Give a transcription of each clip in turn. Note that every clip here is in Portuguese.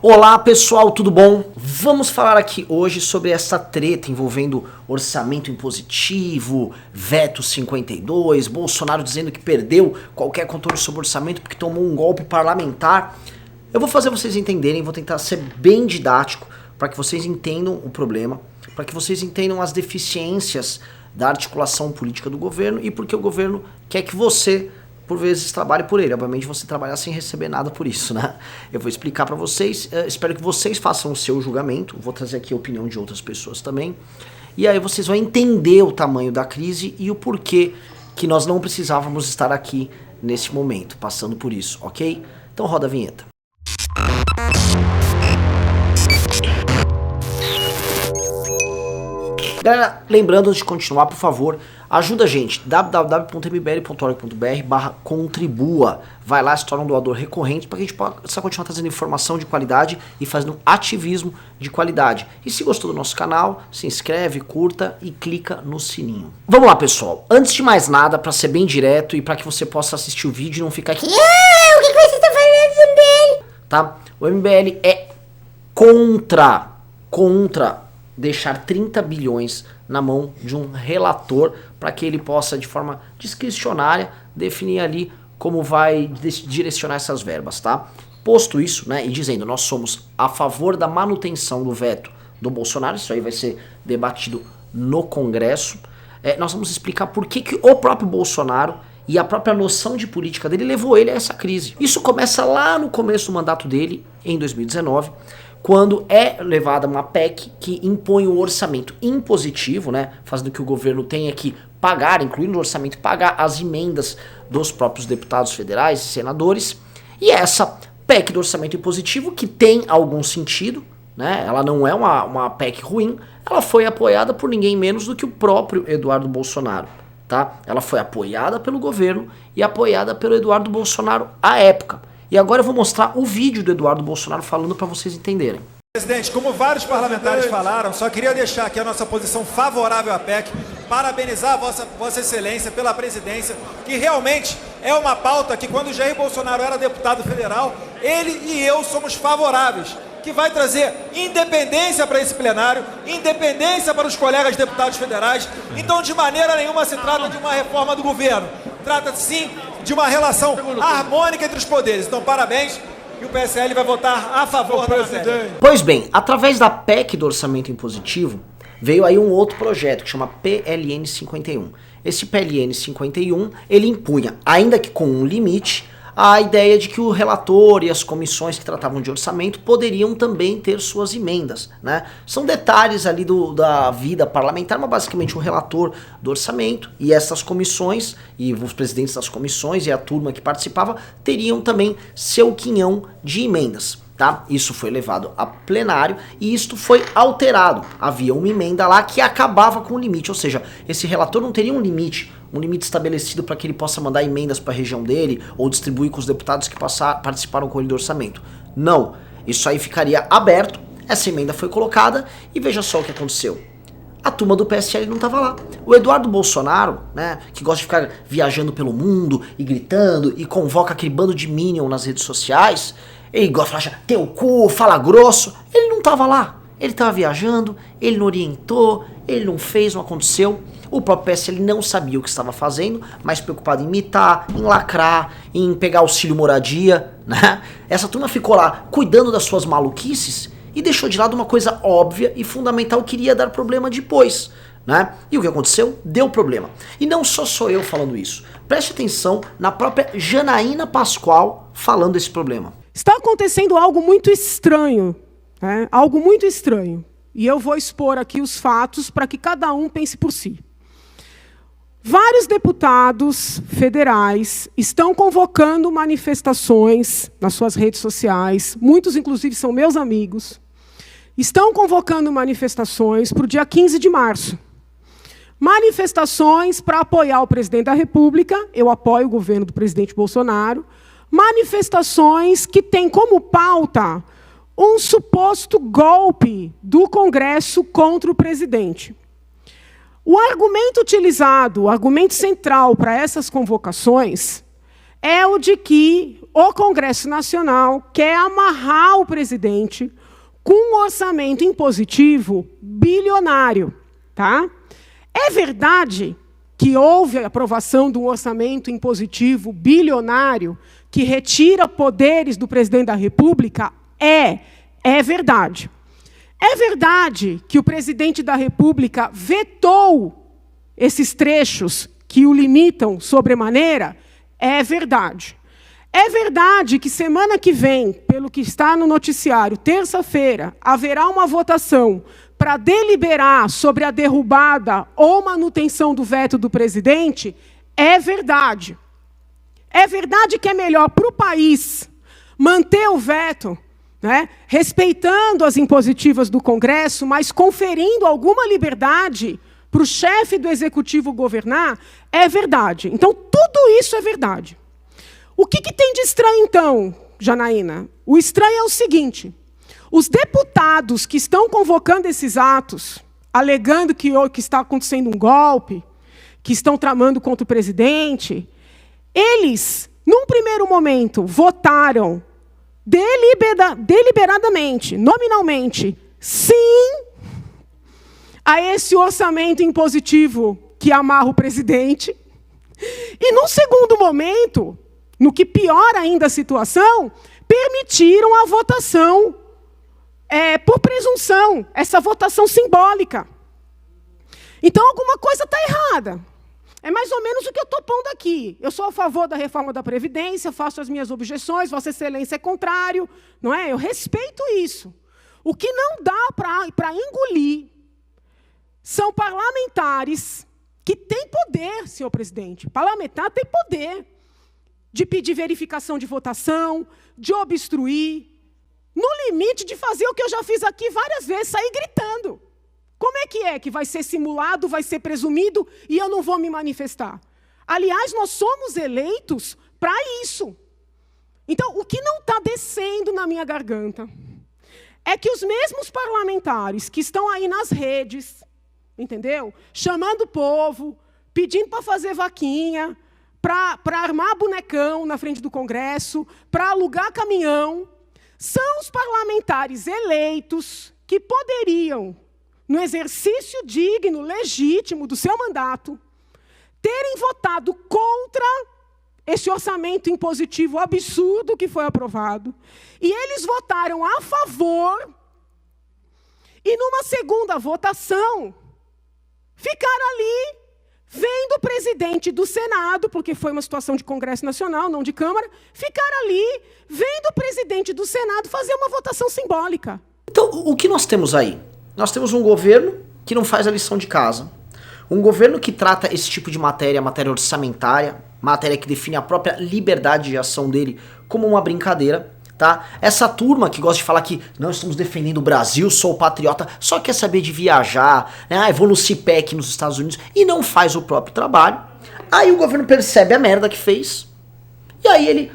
Olá pessoal, tudo bom? Vamos falar aqui hoje sobre essa treta envolvendo orçamento impositivo, veto 52, Bolsonaro dizendo que perdeu qualquer controle sobre o orçamento porque tomou um golpe parlamentar. Eu vou fazer vocês entenderem, vou tentar ser bem didático para que vocês entendam o problema, para que vocês entendam as deficiências da articulação política do governo e porque o governo quer que você, por vezes, trabalhe por ele. Obviamente você trabalhar sem receber nada por isso, né? Eu vou explicar pra vocês, espero que vocês façam o seu julgamento, vou trazer aqui a opinião de outras pessoas também, e aí vocês vão entender o tamanho da crise e o porquê que nós não precisávamos estar aqui nesse momento, passando por isso, ok? Então roda a vinheta. Galera, lembrando antes de continuar, por favor, ajuda a gente, www.mbl.org.br/contribua. Vai lá, se torna um doador recorrente para que a gente possa continuar trazendo informação de qualidade e fazendo ativismo de qualidade. E se gostou do nosso canal, se inscreve, curta e clica no sininho. Vamos lá, pessoal. Antes de mais nada, para ser bem direto e para que você possa assistir o vídeo e não ficar aqui... O que você está falando do MBL? Tá? O MBL é contra deixar 30 bilhões na mão de um relator para que ele possa, de forma discricionária, definir ali como vai direcionar essas verbas, tá? Posto isso, né, e dizendo, nós somos a favor da manutenção do veto do Bolsonaro, isso aí vai ser debatido no Congresso, nós vamos explicar por que o próprio Bolsonaro e a própria noção de política dele levou ele a essa crise. Isso começa lá no começo do mandato dele, em 2019, quando é levada uma PEC que impõe o orçamento impositivo, né, fazendo que o governo tenha que pagar, incluindo o orçamento, pagar as emendas dos próprios deputados federais e senadores. E essa PEC do orçamento impositivo, que tem algum sentido, né, ela não é uma PEC ruim, ela foi apoiada por ninguém menos do que o próprio Eduardo Bolsonaro. Tá? Ela foi apoiada pelo governo e apoiada pelo Eduardo Bolsonaro à época. E agora eu vou mostrar o vídeo do Eduardo Bolsonaro falando para vocês entenderem. Presidente, como vários parlamentares falaram, só queria deixar aqui a nossa posição favorável à PEC, parabenizar a Vossa Excelência pela presidência, que realmente é uma pauta que quando o Jair Bolsonaro era deputado federal, ele e eu somos favoráveis, que vai trazer independência para esse plenário, independência para os colegas deputados federais. Então, de maneira nenhuma se trata de uma reforma do governo, trata-se sim de uma relação harmônica entre os poderes. Então, parabéns, e o PSL vai votar a favor da matéria. Pois bem, através da PEC do orçamento impositivo, veio aí um outro projeto que chama PLN 51. Esse PLN 51, ele impunha, ainda que com um limite, a ideia de que o relator e as comissões que tratavam de orçamento poderiam também ter suas emendas, né? São detalhes ali da vida parlamentar, mas basicamente o relator do orçamento e essas comissões, e os presidentes das comissões e a turma que participava, teriam também seu quinhão de emendas. Tá? Isso foi levado a plenário e isto foi alterado. Havia uma emenda lá que acabava com o limite, ou seja, esse relator não teria um limite estabelecido para que ele possa mandar emendas para a região dele ou distribuir com os deputados que participaram com ele do orçamento. Não, isso aí ficaria aberto, essa emenda foi colocada e veja só o que aconteceu. A turma do PSL não estava lá. O Eduardo Bolsonaro, né, que gosta de ficar viajando pelo mundo e gritando e convoca aquele bando de minion nas redes sociais, ele gosta de falar, teu cu, fala grosso, ele não estava lá. Ele estava viajando, ele não orientou, ele não fez, não aconteceu. O próprio PSL não sabia o que estava fazendo, mas preocupado em imitar, em lacrar, em pegar auxílio moradia, né? Essa turma ficou lá cuidando das suas maluquices e deixou de lado uma coisa óbvia e fundamental que iria dar problema depois, né? E o que aconteceu? Deu problema. E não sou eu falando isso. Preste atenção na própria Janaína Pascoal falando desse problema. Está acontecendo algo muito estranho, né? Algo muito estranho. E eu vou expor aqui os fatos para que cada um pense por si. Vários deputados federais estão convocando manifestações nas suas redes sociais, muitos, inclusive, são meus amigos, estão convocando manifestações para o dia 15 de março. Manifestações para apoiar o presidente da República, eu apoio o governo do presidente Bolsonaro, manifestações que têm como pauta um suposto golpe do Congresso contra o presidente. O argumento utilizado, o argumento central para essas convocações é o de que o Congresso Nacional quer amarrar o presidente com um orçamento impositivo bilionário. Tá? É verdade que houve a aprovação de um orçamento impositivo bilionário que retira poderes do presidente da República? É verdade. É verdade que o presidente da República vetou esses trechos que o limitam sobremaneira? É verdade. É verdade que semana que vem, pelo que está no noticiário, terça-feira, haverá uma votação para deliberar sobre a derrubada ou manutenção do veto do presidente? É verdade. É verdade que é melhor para o país manter o veto, né, respeitando as impositivas do Congresso, mas conferindo alguma liberdade para o chefe do Executivo governar? É verdade. Então, tudo isso é verdade. O que tem de estranho, então, Janaína? O estranho é o seguinte: os deputados que estão convocando esses atos, alegando que está acontecendo um golpe, que estão tramando contra o presidente, eles, num primeiro momento, votaram deliberadamente, nominalmente, sim a esse orçamento impositivo que amarra o presidente. E, num segundo momento, no que piora ainda a situação, permitiram a votação por presunção, essa votação simbólica. Então, alguma coisa está errada. É mais ou menos o que eu estou pondo aqui. Eu sou a favor da reforma da Previdência, faço as minhas objeções, Vossa Excelência é contrário, não é? Eu respeito isso. O que não dá para engolir são parlamentares que têm poder, senhor presidente. Parlamentar tem poder de pedir verificação de votação, de obstruir, no limite de fazer o que eu já fiz aqui várias vezes, sair gritando. Como é que vai ser simulado, vai ser presumido e eu não vou me manifestar? Aliás, nós somos eleitos para isso. Então, o que não está descendo na minha garganta é que os mesmos parlamentares que estão aí nas redes, entendeu? Chamando o povo, pedindo para fazer vaquinha, para armar bonecão na frente do Congresso, para alugar caminhão, são os parlamentares eleitos que poderiam, no exercício digno, legítimo do seu mandato, terem votado contra esse orçamento impositivo absurdo que foi aprovado, e eles votaram a favor, e numa segunda votação, ficaram ali, vendo o presidente do Senado, porque foi uma situação de Congresso Nacional, não de Câmara, ficaram ali, vendo o presidente do Senado fazer uma votação simbólica. Então, o que nós temos aí? Nós temos um governo que não faz a lição de casa, um governo que trata esse tipo de matéria orçamentária, matéria que define a própria liberdade de ação dele como uma brincadeira, tá? Essa turma que gosta de falar que nós estamos defendendo o Brasil, sou patriota, só quer saber de viajar, né? Vou no CIPEC nos Estados Unidos e não faz o próprio trabalho. Aí o governo percebe a merda que fez e aí ele,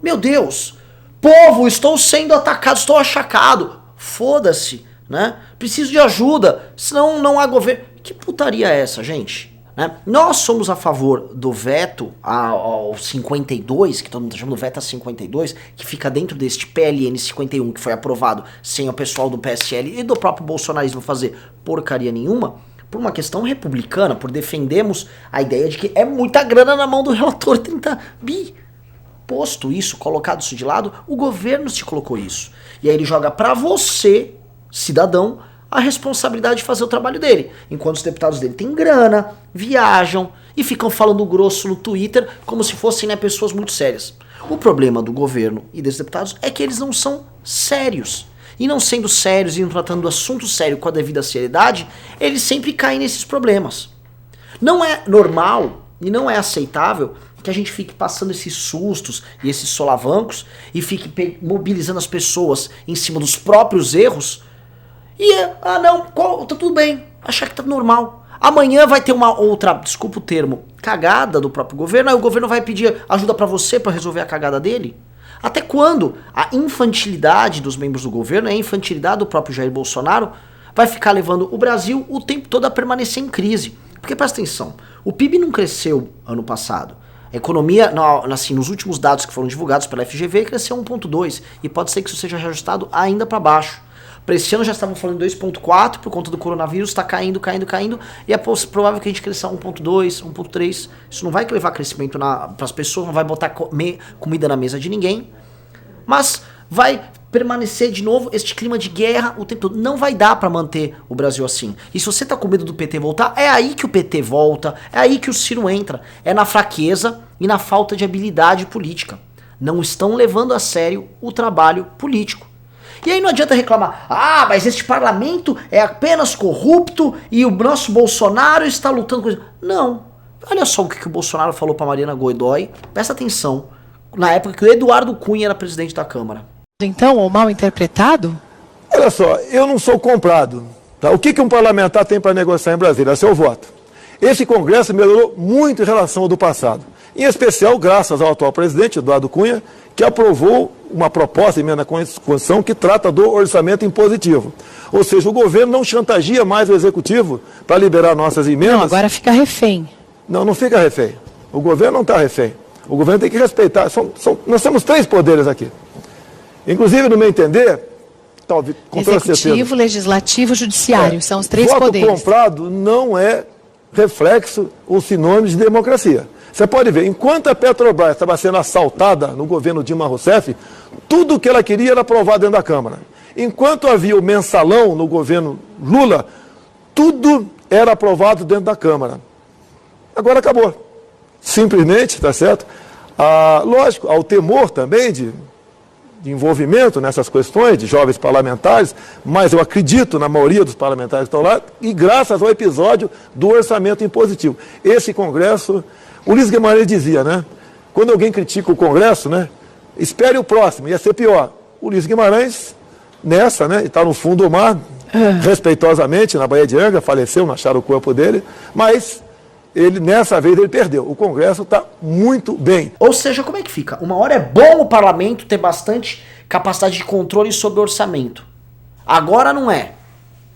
meu Deus, povo, estou sendo atacado, estou achacado, foda-se, né? Preciso de ajuda, senão não há governo. Que putaria é essa, gente? Né? Nós somos a favor do veto ao 52, que todo mundo tá chamando de veto a 52, que fica dentro deste PLN 51, que foi aprovado sem o pessoal do PSL e do próprio bolsonarismo fazer porcaria nenhuma, por uma questão republicana, por defendermos a ideia de que é muita grana na mão do relator 30 bi. Posto isso, colocado isso de lado, o governo te colocou isso. E aí ele joga pra você, cidadão, a responsabilidade de fazer o trabalho dele. Enquanto os deputados dele têm grana, viajam e ficam falando grosso no Twitter como se fossem, né, pessoas muito sérias. O problema do governo e dos deputados é que eles não são sérios. E não sendo sérios e não tratando do assunto sério com a devida seriedade, eles sempre caem nesses problemas. Não é normal e não é aceitável que a gente fique passando esses sustos e esses solavancos e fique mobilizando as pessoas em cima dos próprios erros. E, tá tudo bem, achar que tá normal. Amanhã vai ter uma outra, desculpa o termo, cagada do próprio governo, aí o governo vai pedir ajuda pra você pra resolver a cagada dele? Até quando a infantilidade dos membros do governo, a infantilidade do próprio Jair Bolsonaro, vai ficar levando o Brasil o tempo todo a permanecer em crise? Porque presta atenção, o PIB não cresceu ano passado. A economia, assim, nos últimos dados que foram divulgados pela FGV, cresceu 1,2%. E pode ser que isso seja reajustado ainda para baixo. Para esse ano já estavam falando em 2,4%, por conta do coronavírus, está caindo. E é provável que a gente cresça 1,2%, 1,3%. Isso não vai levar crescimento para as pessoas, não vai botar comida na mesa de ninguém. Mas vai permanecer de novo este clima de guerra o tempo todo. Não vai dar para manter o Brasil assim. E se você tá com medo do PT voltar, é aí que o PT volta, é aí que o Ciro entra. É na fraqueza e na falta de habilidade política. Não estão levando a sério o trabalho político. E aí não adianta reclamar, mas este parlamento é apenas corrupto e o nosso Bolsonaro está lutando com isso. Não. Olha só o que o Bolsonaro falou para Mariana Godoy. Presta atenção. Na época que o Eduardo Cunha era presidente da Câmara. Então, ou mal interpretado? Olha só, eu não sou comprado. Tá? O que um parlamentar tem para negociar em Brasília? É seu voto. Esse Congresso melhorou muito em relação ao do passado. Em especial, graças ao atual presidente, Eduardo Cunha, que aprovou uma proposta de emenda à Constituição que trata do orçamento impositivo. Ou seja, o governo não chantageia mais o executivo para liberar nossas emendas. Não, agora fica refém. Não fica refém. O governo não está refém. O governo tem que respeitar. Nós temos 3 poderes aqui. Inclusive, no meu entender, talvez, com toda certeza, Executivo, Legislativo, Judiciário, são os 3 poderes. Voto comprado não é reflexo ou sinônimo de democracia. Você pode ver, enquanto a Petrobras estava sendo assaltada no governo Dilma Rousseff, tudo o que ela queria era aprovado dentro da Câmara. Enquanto havia o mensalão no governo Lula, tudo era aprovado dentro da Câmara. Agora acabou. Simplesmente, tá certo? Lógico, há o temor também de envolvimento nessas questões de jovens parlamentares, mas eu acredito na maioria dos parlamentares que estão lá, e graças ao episódio do orçamento impositivo. Esse Congresso, o Ulisses Guimarães dizia, né? Quando alguém critica o Congresso, né? Espere o próximo, ia ser pior. O Ulisses Guimarães, nessa, né? Está no fundo do mar, respeitosamente, na Baía de Angra, faleceu, não acharam o corpo dele, mas nessa vez ele perdeu. O Congresso está muito bem. Ou seja, como é que fica? Uma hora é bom o parlamento ter bastante capacidade de controle sobre o orçamento. Agora não é.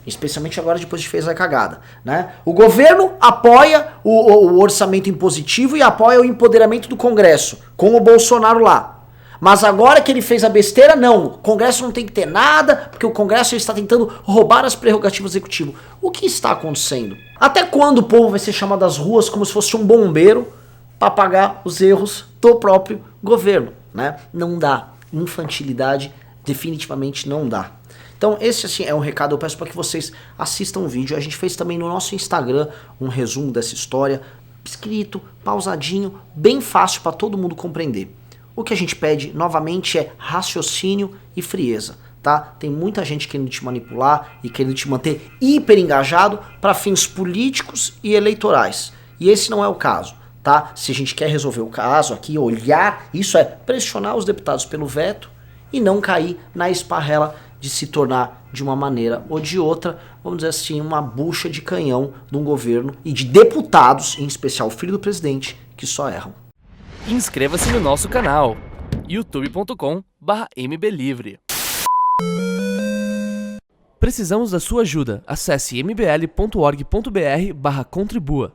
Especialmente agora depois de fez a cagada, né? O governo apoia o orçamento impositivo e apoia o empoderamento do Congresso, com o Bolsonaro lá. Mas agora que ele fez a besteira, não. O Congresso não tem que ter nada, porque o Congresso está tentando roubar as prerrogativas do Executivo. O que está acontecendo? Até quando o povo vai ser chamado às ruas como se fosse um bombeiro para apagar os erros do próprio governo, né? Não dá. Infantilidade definitivamente não dá. Então esse assim é um recado, eu peço para que vocês assistam o vídeo. A gente fez também no nosso Instagram um resumo dessa história, escrito, pausadinho, bem fácil para todo mundo compreender. O que a gente pede novamente é raciocínio e frieza, tá? Tem muita gente querendo te manipular e querendo te manter hiper engajado para fins políticos e eleitorais. E esse não é o caso, tá? Se a gente quer resolver o caso aqui, olhar, isso é pressionar os deputados pelo veto e não cair na esparrela de se tornar de uma maneira ou de outra, vamos dizer assim, uma bucha de canhão de um governo e de deputados, em especial o filho do presidente, que só erram. Inscreva-se no nosso canal, youtube.com/mblivre. Precisamos da sua ajuda. Acesse mbl.org.br/contribua.